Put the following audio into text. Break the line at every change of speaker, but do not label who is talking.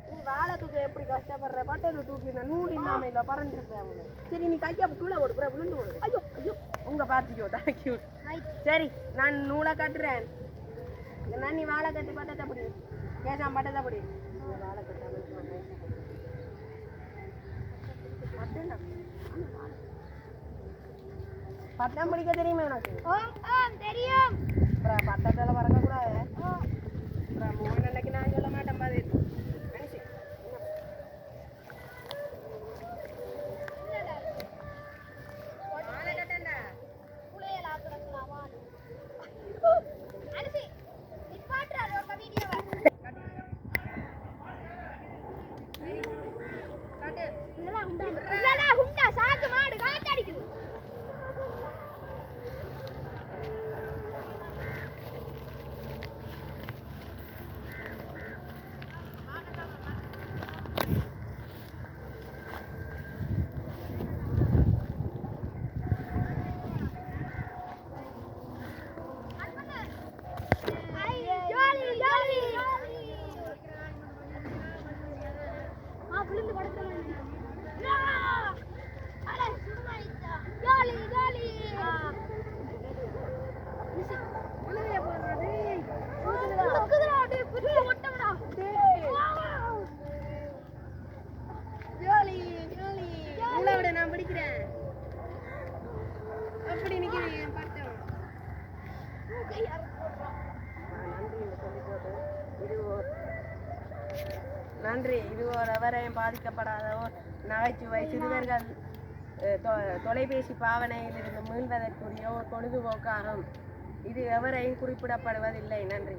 நீ வாழை தூக்க எப்படி கஷ்டப்படுற பட்டையில தூக்கி நூல் இல்லாம இல்ல பறந்துருப்பேன் சரி நீ கையா கீழே ஓடுப்புற விழுந்து ஓடு ஐயோ ஐயோ உங்க பாத்தியோ தேங்க்யூ சரி நான் நூலை கட்டுறேன் நான் நீ வாழை கட்டி பட்டத்தை படி கேசாம் பட்டத்தை படி வாழை கட்ட பட்டம் பிடிக்க தெரியுமா உனக்கு
தெரியும்
பட்டத்தில் பறக்கக்கூடாது மூணு அன்னைக்கு நான் சொல்ல மாட்டேன் பாது நான் பிடிக்கிறேன் அப்படி நிக்கிறேன் பட்டம் நன்றி இது ஒரு வரையும் பாதிக்கப்படாத நகைச்சுவை சிறுவர்கள் தொலைபேசி பாவனையில் இருந்து மீள்வதற்குரிய ஒரு பொழுதுபோக்காகும் இது எவரையும் குறிப்பிடப்படுவதில்லை நன்றி